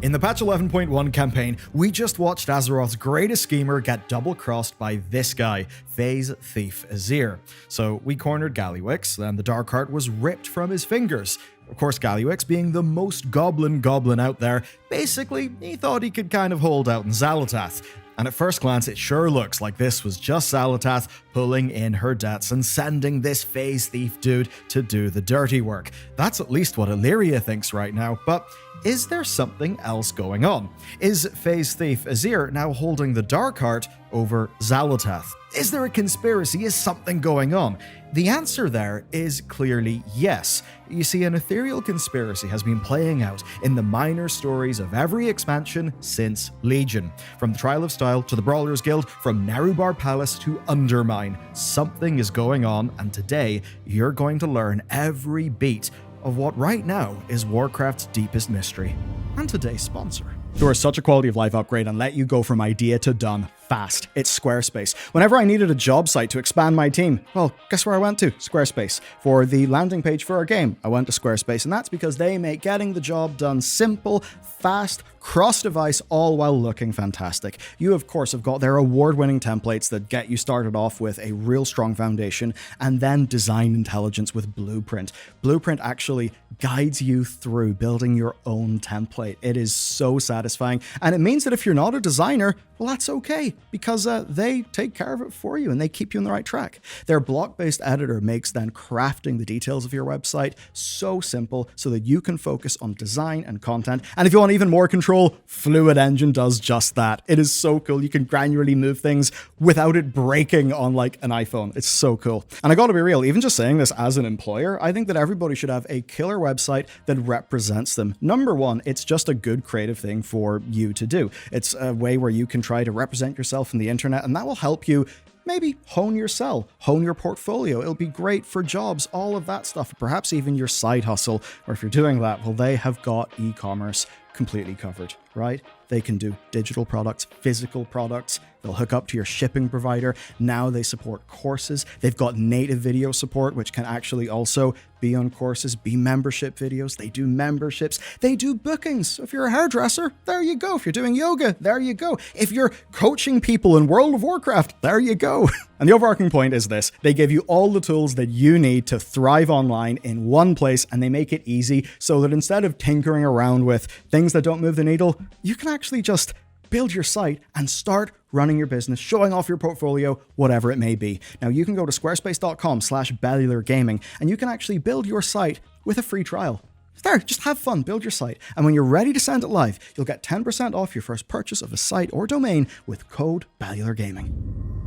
In the patch 11.1 campaign, we just watched Azeroth's greatest schemer get double-crossed by this guy, Phase Thief Azir. So we cornered Gallywix, then the Dark Heart was ripped from his fingers. Of course, Gallywix, being the most goblin out there, basically, he thought he could kind of hold out in Xal'atath. And at first glance, it sure looks like this was just Xal'atath pulling in her debts and sending this Phase Thief dude to do the dirty work. That's at least what Illyria thinks right now, but is there something else going on? Is Phase Thief Azir now holding the Dark Heart over Xal'atath? Is there a conspiracy? Is something going on? The answer there is clearly yes. You see, an ethereal conspiracy has been playing out in the minor stories of every expansion since Legion. From the Trial of Style to the Brawlers Guild, from Nerubar Palace to Undermine, something is going on, and today you're going to learn every beat of what right now is Warcraft's deepest mystery. And today's sponsor. There is such a quality of life upgrade and let you go from idea to done fast. It's Squarespace. Whenever I needed a job site to expand my team, well, guess where I went to? Squarespace. For the landing page for our game, I went to Squarespace, and that's because they make getting the job done simple, fast, cross-device, all while looking fantastic. You, of course, have got their award-winning templates that get you started off with a real strong foundation, and then design intelligence with Blueprint. Blueprint actually guides you through building your own template. It is so satisfying, and it means that if you're not a designer, well, that's okay, because they take care of it for you and they keep you on the right track. Their block-based editor makes then crafting the details of your website so simple so that you can focus on design and content. And if you want even more control, Fluid Engine does just that. It is so cool. You can granularly move things without it breaking on like an iPhone. It's so cool. And I gotta be real, even just saying this as an employer, I think that everybody should have a killer website that represents them. Number one, it's just a good creative thing for you to do. It's a way where you can try to represent yourself in the internet, and that will help you maybe hone your sell, hone your portfolio. It'll be great for jobs, all of that stuff, perhaps even your side hustle. Or if you're doing that, well, they have got e-commerce completely covered, right? They can do digital products, physical products. They'll hook up to your shipping provider. Now they support courses. They've got native video support, which can actually also be on courses, be membership videos. They do memberships. They do bookings. So if you're a hairdresser, there you go. If you're doing yoga, there you go. If you're coaching people in World of Warcraft, there you go. And the overarching point is this. They give you all the tools that you need to thrive online in one place, and they make it easy so that instead of tinkering around with things that don't move the needle, you can actually just build your site and start running your business, showing off your portfolio, whatever it may be. Now you can go to squarespace.com/Bellular Gaming and you can actually build your site with a free trial. There, just have fun, build your site. And when you're ready to send it live, you'll get 10% off your first purchase of a site or domain with code Bellular Gaming.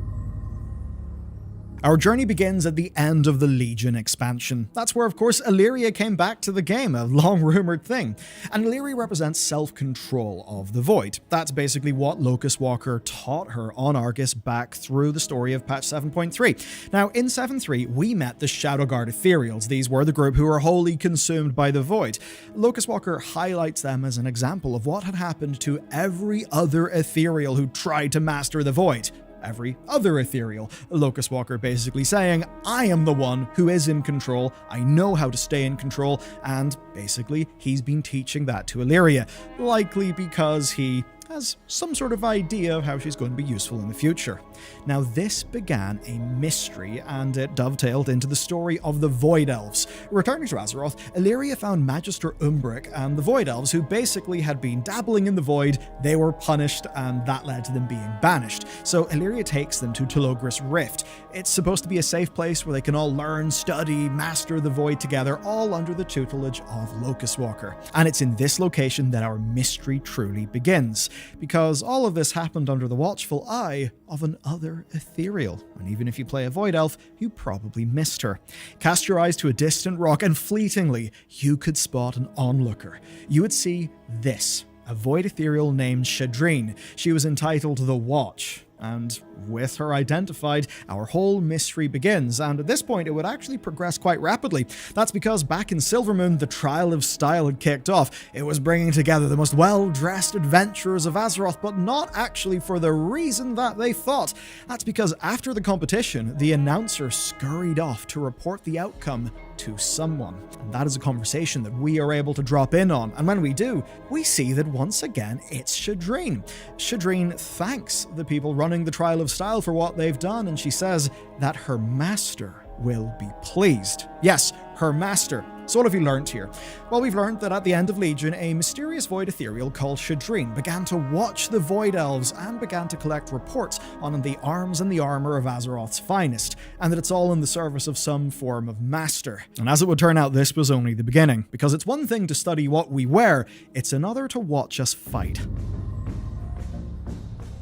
Our journey begins at the end of the Legion expansion. That's where, of course, Illyria came back to the game, a long-rumored thing. And Illyria represents self-control of the Void. That's basically what Locust Walker taught her on Argus back through the story of patch 7.3. Now, in 7.3, we met the Shadowguard Ethereals. These were the group who were wholly consumed by the Void. Locust Walker highlights them as an example of what had happened to every other Ethereal who tried to master the Void. Every other Ethereal. Locust Walker basically saying, I am the one who is in control, I know how to stay in control, and basically he's been teaching that to Illyria, likely because he has some sort of idea of how she's going to be useful in the future. Now, this began a mystery, and it dovetailed into the story of the Void Elves. Returning to Azeroth, Illyria found Magister Umbric and the Void Elves, who basically had been dabbling in the Void. They were punished, and that led to them being banished. So Illyria takes them to Telorgus Rift. It's supposed to be a safe place where they can all learn, study, master the Void together, all under the tutelage of Locust Walker. And it's in this location that our mystery truly begins, because all of this happened under the watchful eye of an other Ethereal. And even if you play a Void Elf, you probably missed her. Cast your eyes to a distant rock and fleetingly, you could spot an onlooker. You would see this, a Void Ethereal named Shadreen. She was entitled The Watch. And with her identified, our whole mystery begins, and at this point it would actually progress quite rapidly. That's because back in Silvermoon, the Trial of Style had kicked off. It was bringing together the most well-dressed adventurers of Azeroth, but not actually for the reason that they thought. That's because after the competition, the announcer scurried off to report the outcome to someone. And that is a conversation that we are able to drop in on. And when we do, we see that once again, it's Shadreen. Shadreen thanks the people running the Trial of Style for what they've done, and she says that her master will be pleased. Yes, her master. So what have we learned here? Well, we've learned that at the end of Legion, a mysterious void ethereal called Shadreen began to watch the Void Elves and began to collect reports on the arms and the armor of Azeroth's finest, and that it's all in the service of some form of master. And as it would turn out, this was only the beginning, because it's one thing to study what we wear, it's another to watch us fight.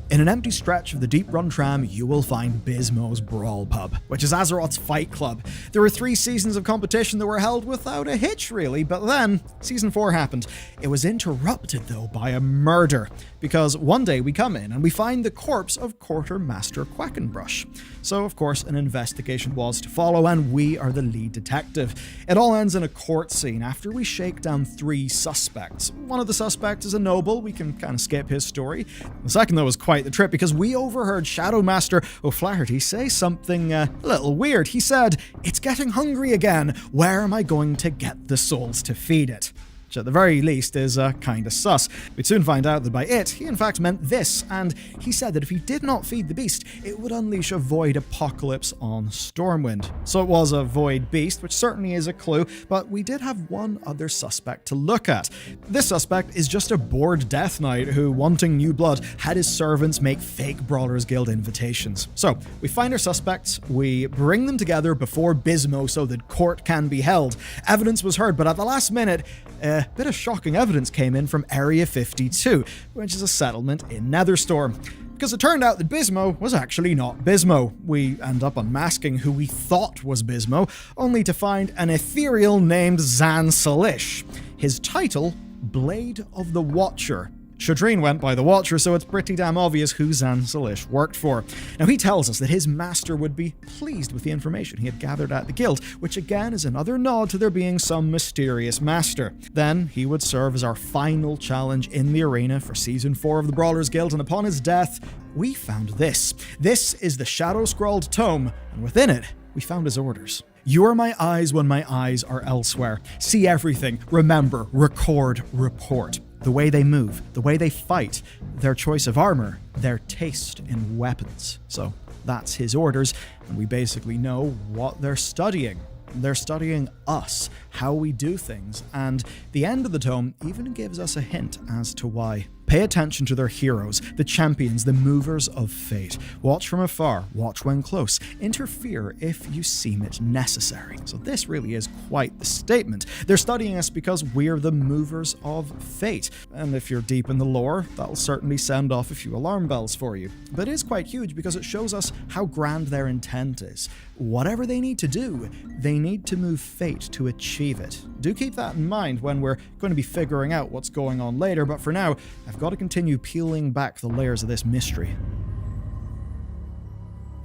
In an empty stretch of the Deep Run tram, you will find Bismo's Brawl Pub, which is Azeroth's fight club. There were 3 seasons of competition that were held without a hitch, really, but then Season 4 happened. It was interrupted, though, by a murder, because one day we come in and we find the corpse of Quartermaster Quackenbrush. So, of course, an investigation was to follow, and we are the lead detective. It all ends in a court scene after we shake down 3 suspects. One of the suspects is a noble. We can kind of skip his story. The second, though, was quite the trip, because we overheard Shadowmaster O'Flaherty say something a little weird. He said, "It's getting hungry again. Where am I going to get the souls to feed it?" Which at the very least is kinda sus. We'd soon find out that by it, he in fact meant this, and he said that if he did not feed the beast, it would unleash a void apocalypse on Stormwind. So it was a void beast, which certainly is a clue, but we did have one other suspect to look at. This suspect is just a bored Death Knight who, wanting new blood, had his servants make fake Brawlers Guild invitations. So, we find our suspects, we bring them together before Bismo so that court can be held. Evidence was heard, but at the last minute, a bit of shocking evidence came in from Area 52, which is a settlement in Netherstorm. Because it turned out that Bismo was actually not Bismo. We end up unmasking who we thought was Bismo, only to find an ethereal named Zan Salish. His title, Blade of the Watcher. Shadreen went by the Watcher, so it's pretty damn obvious who Zan Salish worked for. Now, he tells us that his master would be pleased with the information he had gathered at the guild, which again is another nod to there being some mysterious master. Then, he would serve as our final challenge in the arena for Season 4 of the Brawlers Guild, and upon his death, we found this. This is the shadow-scrawled tome, and within it, we found his orders. You are my eyes when my eyes are elsewhere. See everything, remember, record, report. The way they move, the way they fight, their choice of armor, their taste in weapons. So that's his orders, and we basically know what they're studying. They're studying us, how we do things, and the end of the tome even gives us a hint as to why. Pay attention to their heroes, the champions, the movers of fate. Watch from afar, watch when close, interfere if you seem it necessary. So this really is quite the statement. They're studying us because we're the movers of fate. And if you're deep in the lore, that'll certainly send off a few alarm bells for you. But it is quite huge because it shows us how grand their intent is. Whatever they need to do, they need to move fate to achieve it. Do keep that in mind when we're going to be figuring out what's going on later, but for now, I've got to continue peeling back the layers of this mystery.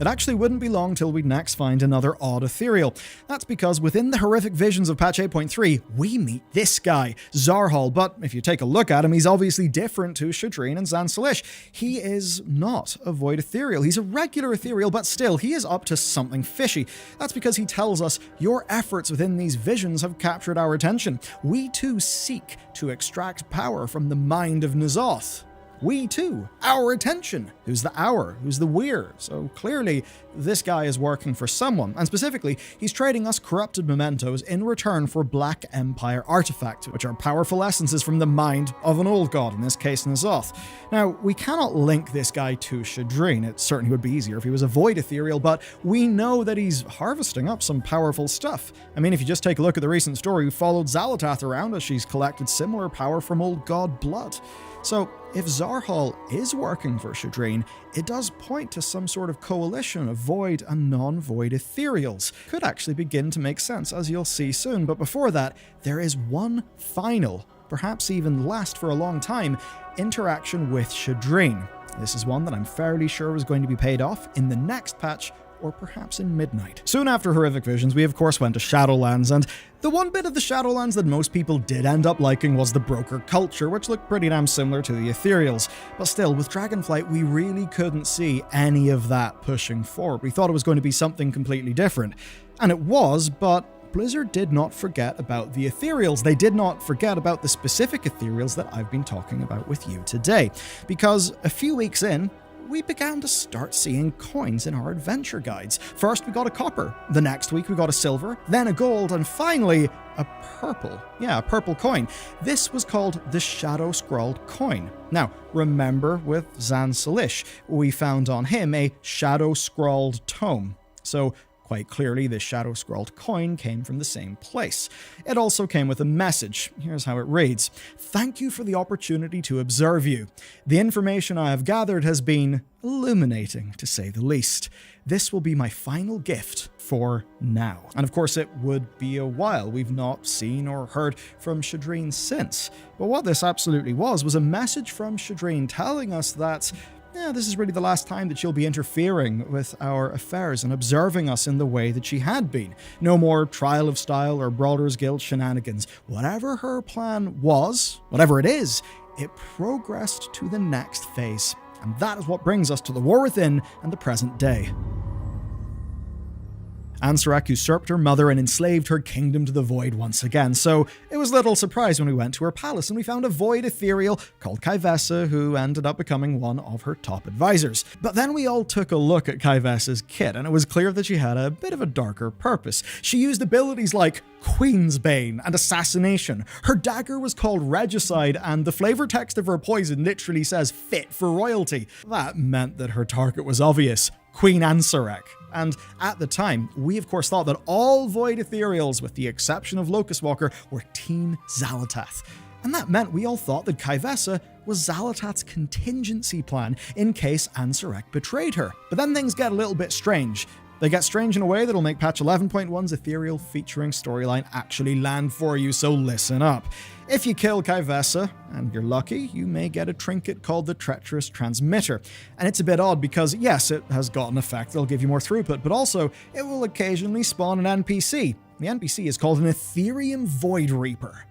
It actually wouldn't be long till we'd next find another odd ethereal. That's because within the horrific visions of patch 8.3, we meet this guy, Zarhal, but if you take a look at him, he's obviously different to Shadreen and Zan Salish. He is not a void ethereal. He's a regular ethereal, but still, he is up to something fishy. That's because he tells us, your efforts within these visions have captured our attention. We too seek to extract power from the mind of N'Zoth. We too, our attention. Who's the our? Who's the we're? So clearly, this guy is working for someone, and specifically, he's trading us corrupted mementos in return for Black Empire artifacts, which are powerful essences from the mind of an old god, in this case N'Zoth. Now, we cannot link this guy to Shadreen. It certainly would be easier if he was a void ethereal, but we know that he's harvesting up some powerful stuff. I mean, if you just take a look at the recent story, we followed Xalatath around as she's collected similar power from old god blood. So, if Zarhal is working for Shadreen, it does point to some sort of coalition of void and non-void ethereals. Could actually begin to make sense, as you'll see soon, but before that, there is one final, perhaps even last for a long time, interaction with Shadreen. This is one that I'm fairly sure is going to be paid off in the next patch, or perhaps in Midnight. Soon after Horrific Visions, we of course went to Shadowlands, and the one bit of the Shadowlands that most people did end up liking was the broker culture, which looked pretty damn similar to the Ethereals. But still, with Dragonflight, we really couldn't see any of that pushing forward. We thought it was going to be something completely different. And it was, but Blizzard did not forget about the ethereals. They did not forget about the specific ethereals that I've been talking about with you today. Because a few weeks in, we began to start seeing coins in our adventure guides. First, we got a copper. The next week, we got a silver, then a gold, and finally, a purple. Yeah, a purple coin. This was called the Shadow Scrawled coin. Now, remember with Zan Salish, we found on him a Shadow Scrawled tome. So, quite clearly, this Shadow Scrawled coin came from the same place. It also came with a message. Here's how it reads. Thank you for the opportunity to observe you. The information I have gathered has been illuminating, to say the least. This will be my final gift for now. And of course, it would be a while. We've not seen or heard from Shadreen since. But what this absolutely was a message from Shadreen telling us that this is really the last time that she'll be interfering with our affairs and observing us in the way that she had been. No more Trial of Style or Brawlers Guild shenanigans. Whatever her plan was, whatever it is, it progressed to the next phase. And that is what brings us to the War Within and the present day. Ansarek usurped her mother and enslaved her kingdom to the Void once again, so it was little surprise when we went to her palace and we found a Void ethereal called Kaivessa, who ended up becoming one of her top advisors. But then we all took a look at Kaivessa's kit, and it was clear that she had a bit of a darker purpose. She used abilities like Queen's Bane and Assassination. Her dagger was called Regicide, and the flavor text of her poison literally says fit for royalty. That meant that her target was obvious. Queen Ansarek. And at the time, we of course thought that all Void Ethereals, with the exception of Locust Walker, were Team Xal'atath. And that meant we all thought that Kaivessa was Xal'atath's contingency plan in case Ansarek betrayed her. But then things get a little bit strange. They get strange in a way that'll make patch 11.1's ethereal featuring storyline actually land for you, so listen up. If you kill Kaivessa, and you're lucky, you may get a trinket called the Treacherous Transmitter. And it's a bit odd because, yes, it has got an effect that'll give you more throughput, but also it will occasionally spawn an NPC. The NPC is called an Ethereum Void Reaper.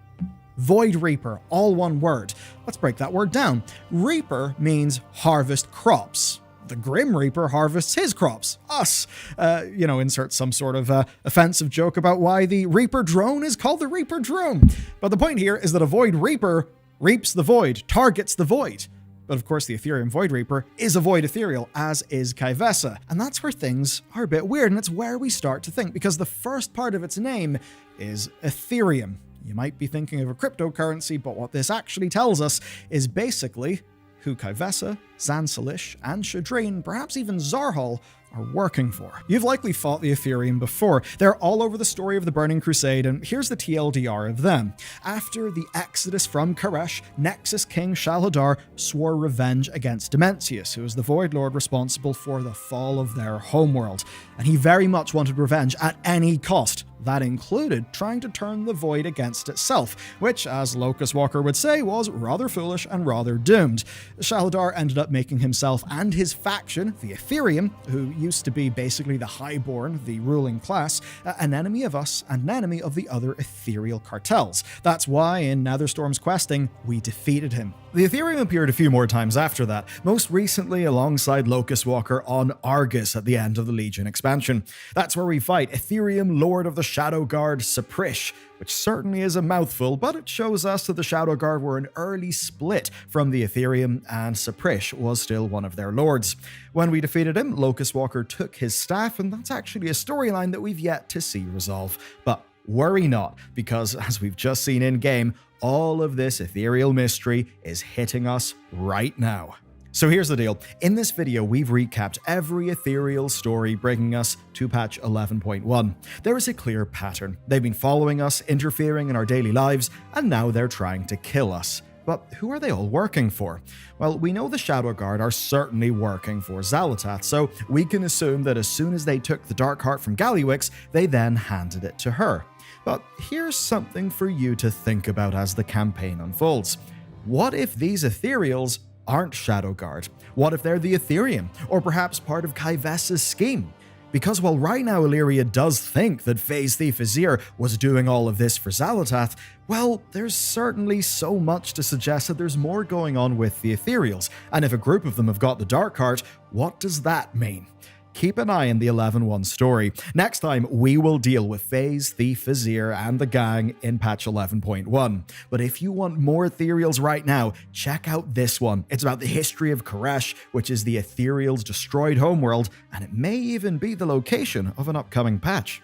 Void Reaper, all one word. Let's break that word down. Reaper means harvest crops. The Grim Reaper harvests his crops, us. Insert some sort of offensive joke about why the Reaper drone is called the Reaper drone. But the point here is that a Void Reaper reaps the void, targets the void. But of course, the Ethereum Void Reaper is a Void Ethereal, as is Kaivessa. And that's where things are a bit weird, and it's where we start to think, because the first part of its name is Ethereum. You might be thinking of a cryptocurrency, but what this actually tells us is basically who Kaivessa, Zan Salish, and Shadreen, perhaps even Zarhal, are working for. You've likely fought the Ethereum before. They're all over the story of the Burning Crusade, and here's the TLDR of them. After the exodus from Karesh, Nexus King Shalhadar swore revenge against Dementius, who was the Void Lord responsible for the fall of their homeworld. And he very much wanted revenge at any cost. That included trying to turn the Void against itself, which, as Locust Walker would say, was rather foolish and rather doomed. Shalhadar ended up making himself and his faction, the Ethereum, who used to be basically the Highborn, the ruling class, an enemy of us and an enemy of the other ethereal cartels. That's why in Netherstorm's questing, we defeated him. The Ethereum appeared a few more times after that, most recently alongside Locust Walker on Argus at the end of the Legion expansion. That's where we fight Ethereum Lord of the Shadow Guard, Saprish, which certainly is a mouthful, but it shows us that the Shadow Guard were an early split from the Ethereum, and Saprish was still one of their lords. When we defeated him, Locust Walker took his staff, and that's actually a storyline that we've yet to see resolve. But worry not, because as we've just seen in-game, all of this ethereal mystery is hitting us right now. So here's the deal. In this video, we've recapped every ethereal story bringing us to patch 11.1. There is a clear pattern. They've been following us, interfering in our daily lives, and now they're trying to kill us. But who are they all working for? Well, we know the Shadow Guard are certainly working for Xal'atath, so we can assume that as soon as they took the Dark Heart from Gallywix, they then handed it to her. But here's something for you to think about as the campaign unfolds. What if these ethereals aren't Shadow Guard? What if they're the Ethereum, or perhaps part of Kaivessa's scheme? Because while right now Illyria does think that Phase Thief Azir was doing all of this for Xal'atath, well, there's certainly so much to suggest that there's more going on with the Ethereals, and if a group of them have got the Dark Heart, what does that mean? keep an eye in the 11.1 story. Next time, we will deal with FaZe, Thief, Azir, and the gang in patch 11.1. But if you want more ethereals right now, check out this one. It's about the history of Koresh, which is the ethereals' destroyed homeworld, and it may even be the location of an upcoming patch.